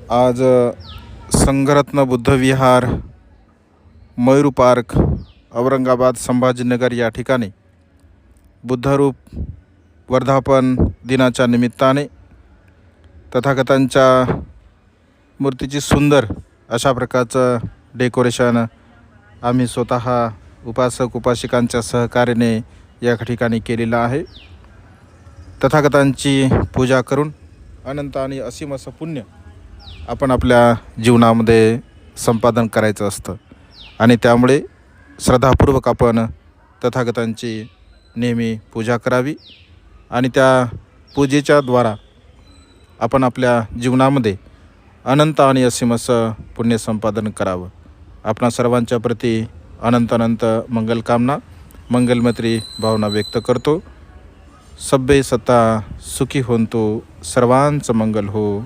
आज संघरत्न बुद्धविहार, मयूर पार्क, औरंगाबाद संभाजीनगर या ठिकाणी बुद्धरूप वर्धापन दिनाच्या निमित्ताने तथागतांच्या मूर्तीची सुंदर अशा प्रकारचं डेकोरेशन आम्ही स्वतः उपासक उपासिकांच्या सहकार्याने या ठिकाणी केलेलं आहे. तथागतांची पूजा करून अनंत आणि असीम असं पुण्य आपण आपल्या जीवनामध्ये संपादन करायचं असतं आणि त्यामुळे श्रद्धापूर्वक आपण तथागतांची नेहमी पूजा करावी आणि त्या पूजेच्या द्वारा आपण आपल्या जीवनामध्ये अनंत आणि असीम असं पुण्य संपादन करावं. आपणा सर्वांच्या प्रती अनंत अनंत मंगलकामना, मंगलमैत्री भावना व्यक्त करतो. सब्बे सत्ता सुखी होंतु, सर्वांचं मंगल हो.